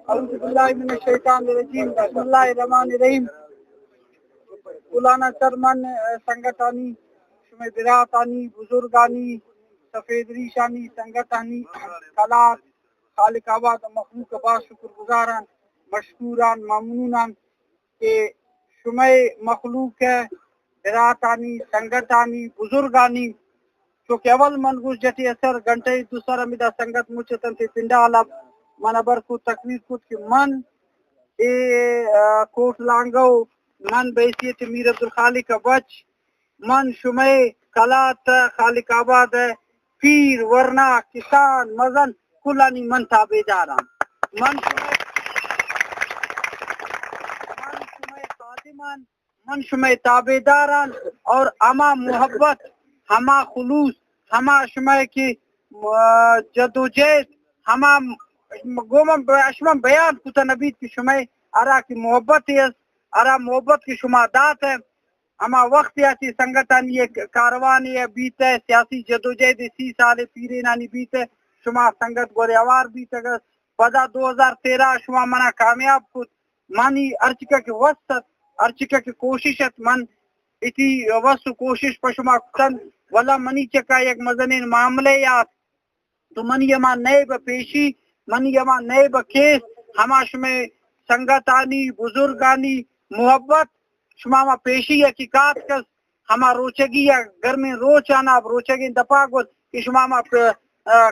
اعوذ باللہ من الشیطان الرجیم بسم اللہ الرحمن الرحیم مولانا چرمن سنگتانی شمع براتانی بزرگانی سفید ریشانی سنگتانی کلات خالق آباد مخلوق با شکر گزاران مشکوران ممنونان کہ شمع مخلوق ہے براتانی سنگتانی بزرگانی چونکہ اول منگوش جتی اثر گھنٹے دوسرا میدا سنگت مچتن تی پنڈا علب من ابر کو تقریر کود کہ من اے کوٹ لانگو من بحیثیت میر عبدالخالق بچ من شمع کلات خالق آباد پیر ورنہ کسان مزن کلانی من تابیداران من شمع خادمان من شمع تابیداران اور اما محبت ہما خلوص ہما شمع کی جدوجہد ہما گومم اشمم بیان کتا نبید کی شمع ارا کی محبت ہے ارا محبت کی شمع دات ہے ہما وقت ایسی سنگتانی ایک کاروانی ہے بیت ہے سیاسی جدوجہد 30 سال پیرینانی بیت ہے شمع سنگت گورے اوار بیت ہے پدا 2013 شمع منا کامیاب کت مانی ارچکا کی وسط ارچکا کی کوششت من اتی وسط کوشش پشما کتن والا منی چکا ایک مزنین معاملے یاد تو منی یما نئے پیشی منی یما نئے کیس ہما شمع سنگتانی بزرگانی محبت شما ما پیشی حقیقات کس ہما روچگی یا گھر میں روچ آنا اب روچگی دپا گت کہ شما ما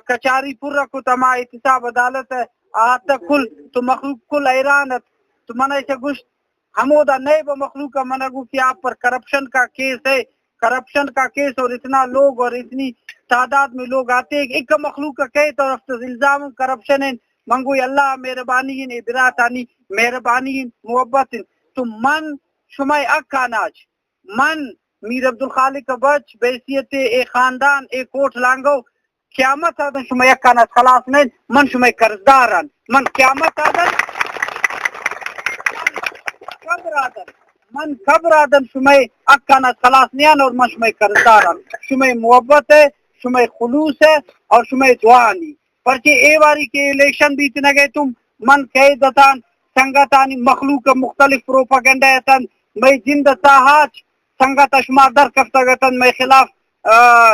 کچاری پر رکھو تما احتساب عدالت ہے آتا کل تو مخلوق کل ایرانت تو منہ سے گشت ہمودا نئے مخلوق کا منگو کہ آپ پر کرپشن کا کیس ہے کرپشن کا کیس اور اتنا لوگ اور اتنی تعداد میں لوگ آتے ہیں ایک مخلوق کا کہے تو الزام کرپشن ہے منگو اللہ مہربانی ابراتانی مہربانی محبت تو من شمع اکاناج من میر عبدالخالق بچ بحیثیت اے خاندان اے کوٹ لانگو قیامت آدن شمع اکاناج خلاص نہیں من شمع قرضداران من قیامت آدن قبر آدن من خبر آدم شمع اکانا خلاص نیان اور من شمع قرضداران شمع محبت ہے شمع خلوص ہے اور شمع دعانی پرچہ اے واری کے الیکشن بھی اتنا گئے تم من قیدتان سنگتانی مخلوق مختلف پروپاگنڈا ایتن میں جند تاہاج سنگت اشما در کفتگتن میں خلاف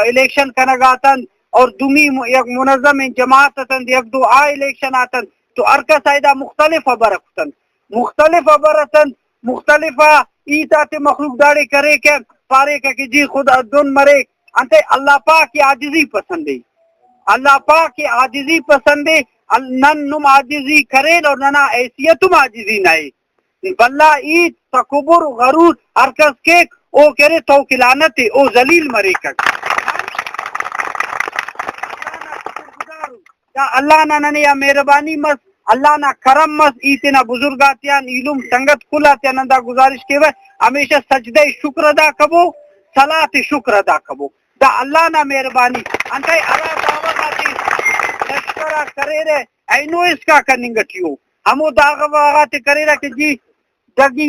الیکشن کنگاتن اور دومی یک منظم جماعت اتن یک دو الیکشن آتن تو ارکس ایدہ مختلف ابرکتن مختلف ابرتن مختلف ایتات مخلوق داڑے کرے کہ پارے کہ جی خدا دن مرے انتے اللہ پاک کی عاجزی پسند ہے اللہ پاک کی عاجزی پسند ہے نن نم عاجزی کریں اور ننا حیثیتم عاجزی نئے بلہ ایت تکبر غرور ارکس کے او کرے تو کلانت ہے او ذلیل مرے کر اللہ نہ یا مہربانی مس اللہ نہ کرم مس ایتنا بزرگاتیان علم سنگت کلاتیان اندہ گزارش کے وقت ہمیشہ سجدہ شکر ادا کبو صلاة شکر ادا کبو دا اللہ نہ مہربانی انتائی اللہ دعوت آتی تشکرہ کرے رہے اینو اس کا کننگتیو ہمو داغب آغاتے کرے رہے کہ جی ڈگی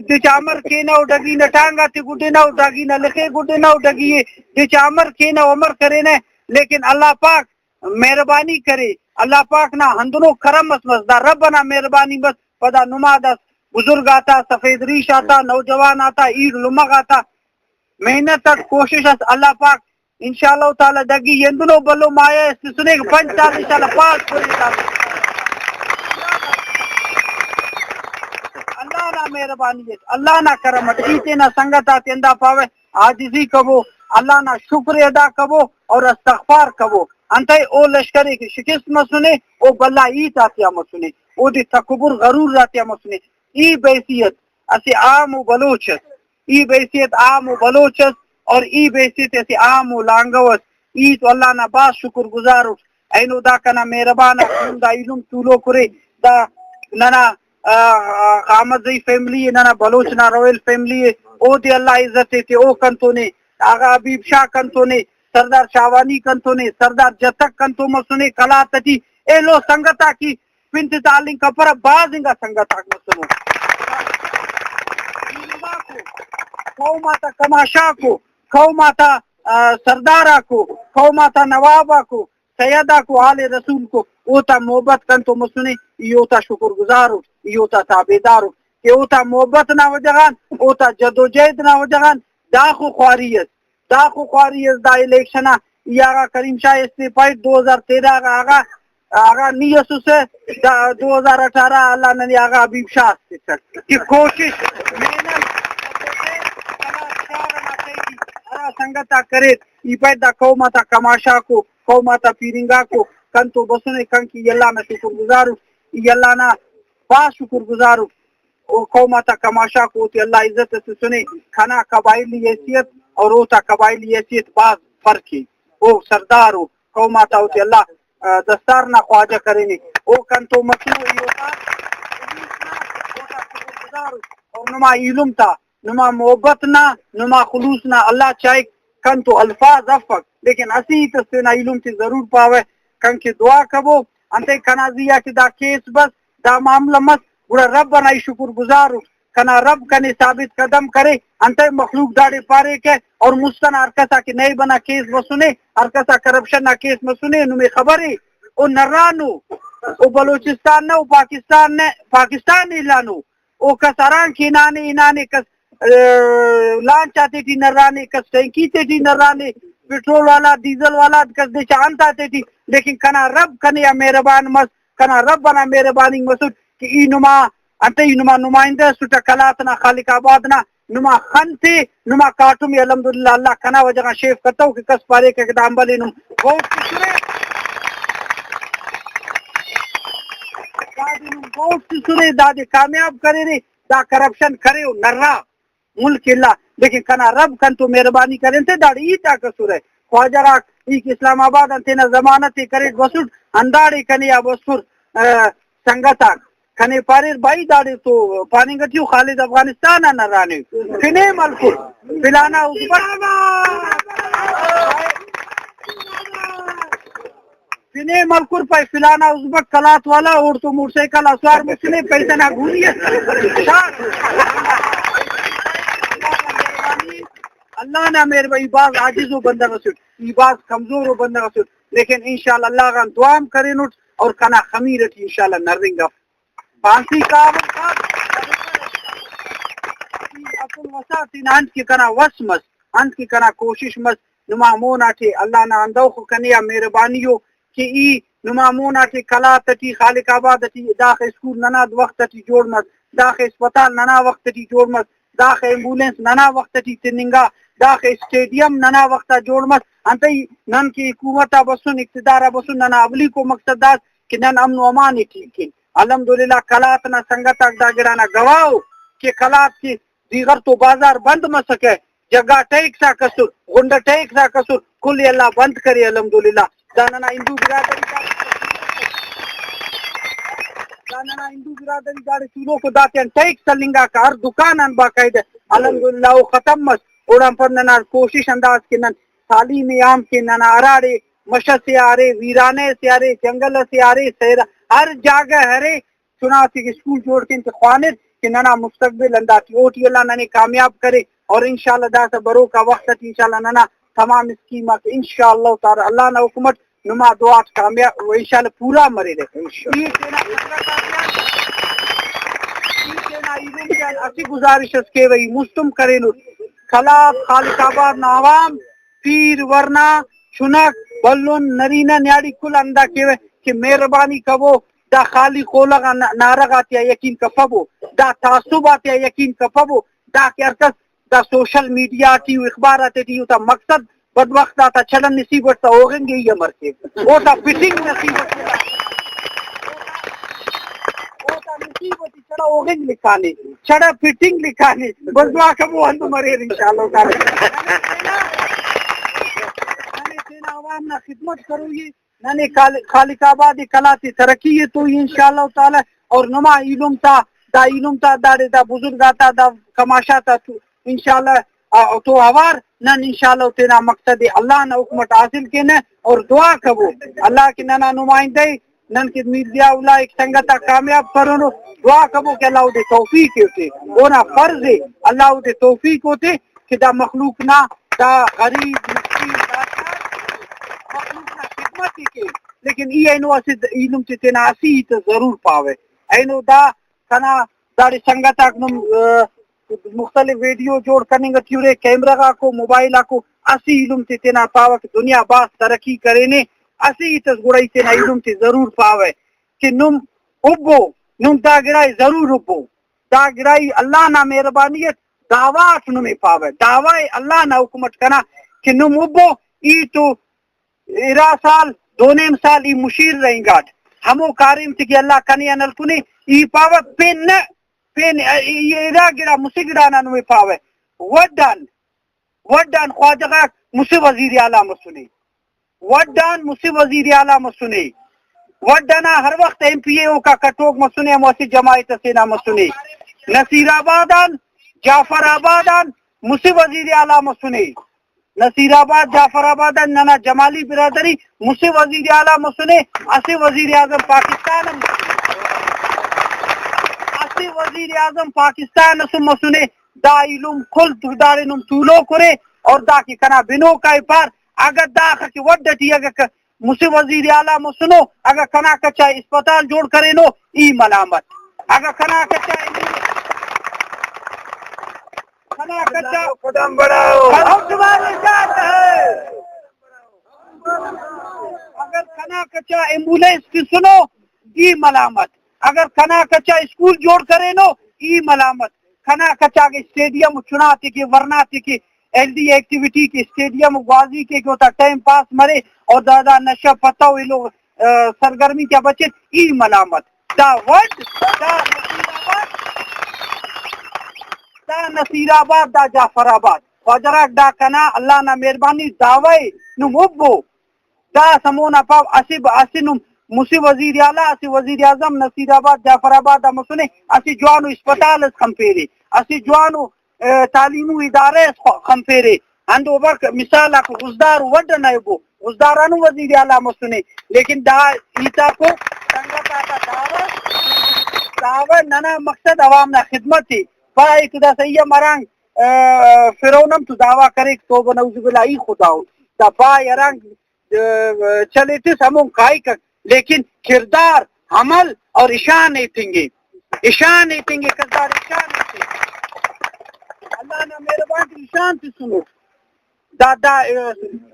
دچامر کیناو ڈگی نٹانگا تی گوڑے ناو ڈگی نہ لکھے گوڑے ناو ڈگی دچامر کیناو عمر کرے نے لیکن اللہ پاک مہربانی کرے اللہ پاک نہ ہندنو کرم مسدا ربنا مہربانی بس پدا نماز بزرگ آتا سفید ریش آتا نوجوان آتا عید لمغ آتا محنت کوشش اللہ پاک انشاءاللہ تعالی دگی یندنو بلو مایا سنے 5 سال انشاءاللہ پاک پوری اللہ نہ مہربانی ہے اللہ نہ کرم ایتے نہ سنگت آتے اندہ پاوے عاجزی کبو اللہ نہ شکر ادا کبو اور استغفار کبو انتائی او لشکرے کی شکست مسنے او بلہ ایت آتیا مسنے او دی تکبر غرور آتیا مسنے ای بیسیت اسی عام و بلوچت ای بیسیت عام و بلوچت اور ای بیسیت اسی عام و لانگوت ای تو اللہ نا باس شکر گزارو اینو دا کنا مہربانا دا علم طولو کرے دا ننا خامد زی فیملی ننا بلوچ نا رویل فیملی او دی اللہ عزت تے او کنتو نے آغا حبیب شاہ کنتو نے سردار شاوانی کنتو نے سردار جتک کنتو مسنے کلا تتی اے لو سنگتا کی پنت تعلیم کا پر بازنگا سنگتا مسنو قوماتا کماشا کو قوماتا سردارا کو قوماتا نوابا کو سیدہ کو آل رسول کو اوتا محبت کن تو مسنے ایوتا شکر گزارو ایوتا تابیدارو کہ اوتا محبت نہ وجہان اوتا جد و جہد نہ وجہان داخو خواریت دا الیکشنہ یہ آگا کریم شاہ استیفائی 2013 کا آگا نیسو سے 2018 اللہ نے آگا حبیب شاہ سے کی کوشش محنت سنگتا کرے ای پیدا قومتا کماشا کو قومتا پیرنگا کو کن تو بسنے کن کی اللہ نہ شکر گزارو ای اللہ نہ با شکر گزارو او قومتا کماشا کو تی اللہ عزت سے سنے کھنا قبائلی حیثیت اور اوتا قبائلی حیثیت بعض فرق ہے او سردار ہو قوماتا ہوتی اللہ دستار نہ خواجہ کریں گے او کن تو مصنوعی ہوتا اور نما علم تا نما محبت نہ نما خلوص نہ اللہ چاہے کن تو الفاظ افق لیکن اسی تسنا علم تی ضرور پاوے کن کی دعا کبو انتے کنا زیا کی دا کیس بس دا معاملہ مس بڑا رب بنائی شکر گزارو کنا رب کنے ثابت قدم کرے انتے مخلوق داڑے پارے کے اور مستن ارکسا کی نئے بنا کیس بسنے ارکسا کرپشن نہ کیس مسنے نمی خبر ہے او نرانو او بلوچستان نہ پاکستان نے لانو او کساران کی انانے کس لان چاہتے تھی نرانے کس ٹینکی تے نرانے پیٹرول والا ڈیزل والا کس دے چانتا تھی لیکن کنا رب کنے یا مہربان مس کنا رب بنا مہربانی مسود کہ ای نما انتے ای نما نمائندہ سٹا کلاتنا خالق آبادنا نما خنتے نما کارٹوم الحمدللہ اللہ کنا وجہ شیف کرتا ہوں کہ کس پارے کے اقدام بلے نم بہت سنے دادے کامیاب کرے رے دا کرپشن کرے ہو نرہ ملک اللہ لیکن کنا رب کن تو مہربانی کریں تے داڑی ایتا کسور ہے خواجہ راک ایک اسلام آباد انتینا ضمانت کریٹ بسوٹ انداڑی کنی یا بسور سنگتا کنے پاریر بائی داڑی تو پانی گٹیو خالد افغانستان آنا رانے فنے ملکور فلانا فنے ملکور پای فلانا ازبک کلات والا اور تو موٹرسائیکل اسوار مسلے پیسے نہ گھوری ہے اللہ نہ میرے بھائی باز عاجز و بندہ رسول ای باز کمزور و بندہ رسول لیکن انشاءاللہ اللہ کا دعام کرے نوٹ اور کنا خمیرت انشاءاللہ نرنگا پانسی کامل کام اپن وساط ان انت کی کنا وس مس انت کی کنا کوشش مس نمامون آٹھے اللہ نہ اندوخ کنیا مہربانیو کہ ای نمامون آٹھے کلا تٹی خالق آباد تٹی داخ اسکول نناد وقت تٹی جوڑ مس داخ اسپتال ننا وقت تٹی جوڑ مس داخ ایمبولینس ننا وقت تی تننگا داخ اسٹیڈیم ننا وقت جوڑ مس انتی نن کی حکومت بسن اقتدار بسن ننا اولی کو مقصد داس کہ نن امن و امان ٹھیک ہے الحمدللہ کلاتنا سنگت اگدا گرانا گواہو کہ کلات کی دیگر تو بازار بند مسکے جگہ ٹیک سا کسر گنڈا ٹیک سا کسر کل اللہ بند کرے الحمدللہ داننا ہندو برادری داڑے چولوں کو داتے ہیں ٹیک سلنگا کا ہر دکان ان باقاعدہ الحمدللہ وہ ختم مس اوڑا پر ننا کوشش انداز کے نن تعلیم عام کے ننا اراڑے مشد سے آرے ویرانے سے آرے جنگل سے آرے سہرا ہر جاگہ ہرے چنانچہ کہ اسکول جوڑ کے انتخوانت کہ ننا مستقبل انداز کی اوٹی اللہ ننے کامیاب کرے اور انشاءاللہ دا سے برو کا وقت انشاءاللہ ننا تمام اسکیمات انشاءاللہ تعالی اللہ نہ حکومت نما دعات کامیاب وہ انشاءاللہ پورا مرے رہے اسی گزارش اس کے وہی مستم کرے نو خلاف خالق آباد نوام پیر ورنہ چنک بلن نرینا نیاڑی کل اندہ کے کہ مہربانی کبو دا خالق خولغا نارغ آتیا یقین کفبو دا تعصب آتیا یقین کفبو دا کرکس دا سوشل میڈیا آتی اخبار آتی تیو تا مقصد بدوقت آتا چلن نصیبت تا ہوگیں گے یہ مرکے او تا فٹنگ نصیبت نصیبت چڑا ہوگیں لکھانے چڑا فٹنگ لکھانے بس دعا کبو ہندو مرے انشاءاللہ تعالی عوام نہ خدمت کرو یہ ننے خالق آباد کلاتی ترقی تو انشاءاللہ تعالی اور نما علم تا داڑے دا بزرگاتا دا کماشاتا تو انشاءاللہ تو ہوار نن انشاءاللہ تینا مقصد اللہ نہ حکمت حاصل کے نے اور دعا کبو اللہ کی ننا نمائندے نن کی میڈیا اولا ایک سنگتا کامیاب کرو دعا کبو کہ اللہ دے توفیق ہوتے اونا فرض ہے اللہ دے توفیق ہوتے کہ دا مخلوق نہ دا غریب مسکین دا مخلوق نہ حکمت کے لیکن ای اینو اسد علم تناسی تو ضرور پاوے اینو دا کنا داڑی سنگتا کنم مختلف ویڈیو جوڑ کرنے گا تیورے کیمرہ کو موبائل کو اسی علم تینا پاوے کہ دنیا باس ترقی کرنے اسی تس گڑائی تینا علم تی ضرور پاوے کہ نم ابو نم دا گرائی ضرور ابو دا گرائی اللہ نا مہربانیت دعوات نمی پاوے دعوی اللہ نا حکومت کنا کہ نم ابو ای تو ارا سال دونیم سال ای مشیر رہیں گا ہمو کاریم تھی کہ اللہ کنی انل کنی ای پاوے پین یہ ارا گرا مسگرانا نمی پاوے وڈان خواجہ مسی وزیر اعلیٰ مسنے وڈان مسی وزیر اعلیٰ مسنے وڈانا ہر وقت ایم پی اے او کا کٹوک مسنے موسی جماعت سینا مسنے نصیر آبادان جعفر آبادان مسی وزیر اعلیٰ مسنے نصیر آباد جعفر آبادان ننا جمالی برادری مسی وزیر اعلیٰ مسنے اسی وزیر اعظم پاکستان اسی وزیر اعظم پاکستان مسنے دا علم کل دارنم طولو کرے اور دا کی کنا بنو کا پار اگر دا کی وڈٹی اگر مسی وزیر اعلیٰ مسنو اگر کنا کچا اسپتال جوڑ کرے نو ای ملامت اگر کنا کچا قدم بڑھاؤ اگر کنا کچا ایمبولینس کی سنو ای ملامت اگر کنا کچا اسکول جوڑ کرے نو ای ملامت کھنا کچا کے اسٹیڈیم چناتے کے ورناتے کے ایل ڈی ایکٹیویٹی کے اسٹیڈیم غازی کے ہوتا ٹائم پاس مرے اور دادا نشہ پتہ ہوئے لوگ سرگرمی کیا بچے ای ملامت دا وڈ دا نصیر آباد دا جعفر آباد خواجراک دا کنا اللہ نا مہربانی دعوی نو مبو دا سمونا پاو اسی نو مسی وزیر اعلیٰ اسی وزیر اعظم نصیر آباد جعفر آباد مسنے اسی جوانو اسپتال خمپیرے اسی جوانو تعلیمو ادارے خمپیرے اندو وقت مثال کو غزدار وڈ نائبو غزدارانو وزیر اعلیٰ مسنے لیکن دا ایتا کو سنگت آتا دعوی ننا مقصد عوام نا خدمت تھی با ایک دا سیہ مرانگ فرونم تو دعویٰ کرے تو بنوز بلائی خداو دا با یرانگ چلے تیس ہمون کھائی کر لیکن کردار عمل اور اشان ایتیں گے کردار اشان ایتیں اللہ نے مہربان کی اشان سے سنو دادا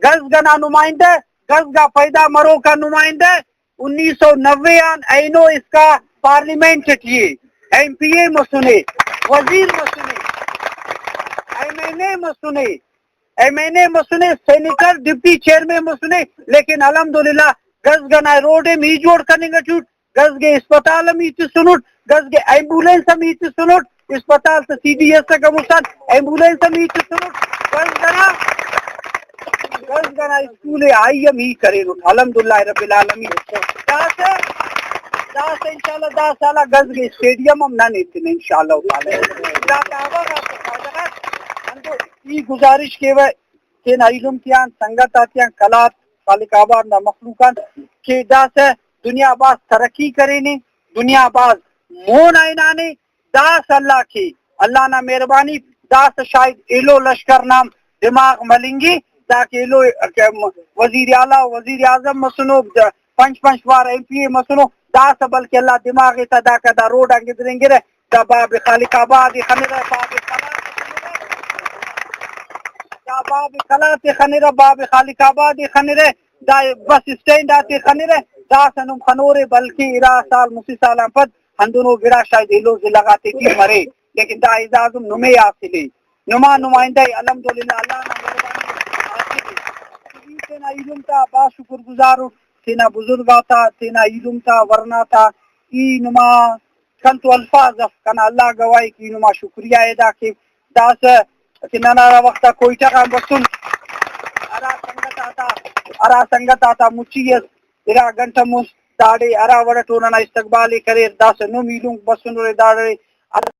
گزگنا نمائندہ گزگا پیدا مرو کا نمائندہ 1990 اینو اس کا پارلیمنٹ چٹیے ایم پی اے مسنے وزیر مسنے ایم این اے مسنے سینیٹر ڈپٹی چیئرمین مسنے لیکن الحمدللہ گزگنا روڈ میں جوڑ کرنے گا چھوٹ گزگے اسپتال میں سنوٹ گزگے ایمبولینس میں سنوٹ اسپتال سے سی ڈی ایس کا مستان ایمبولینس میں سنوٹ گزگنا اسکول آئی ایم ہی کرے نوٹ الحمدللہ رب العالمین دا سے انشاءاللہ 10 سالہ گزگے اسٹیڈیم ہم نہ نیتنے انشاءاللہ یہ گزارش کے وے کہ علم کیان سنگت آتیاں کلات خالق آباد نا مخلوقان کہ دا سے دنیا باز ترقی کرے نے دنیا باز مون آئینانے دا سے اللہ کی اللہ نا مہربانی دا سے شاید ایلو لشکر نام دماغ ملنگی تاکہ ایلو وزیر اعلیٰ وزیر اعظم مسنو 5 بار ایم پی اے مسنو دا سے بلکہ اللہ دماغ تا دا روڈ آنگے دریں گے دا باب خالق آباد خنرہ باب خلات خنرہ باب خالق آباد خنرہ دا بس اسٹینڈ آتے خنرہ دا سنم خنورے بلکہ ارا سال مسی سالان پد ہندونو گرا شاید ایلو سے لگاتے کی مرے لیکن دا اعزازم نمے آسلے نما نمائندہ الحمدللہ اللہ نا مہربانی آسلے تینا علم تا با شکر گزارو تینا بزرگ آتا تینا علم تا ورنا تا ای نما کنتو الفاظ کنا اللہ گواہی کی نما شکریہ ادا کے دا سے کہ نانا وقتا کوئی ٹکا بسن ارا سنگت آتا مچیس ارا گھنٹا مس داڑے ارا وڑا ٹوننا استقبالی کرے دا سے نو میلوں بسن رے داڑے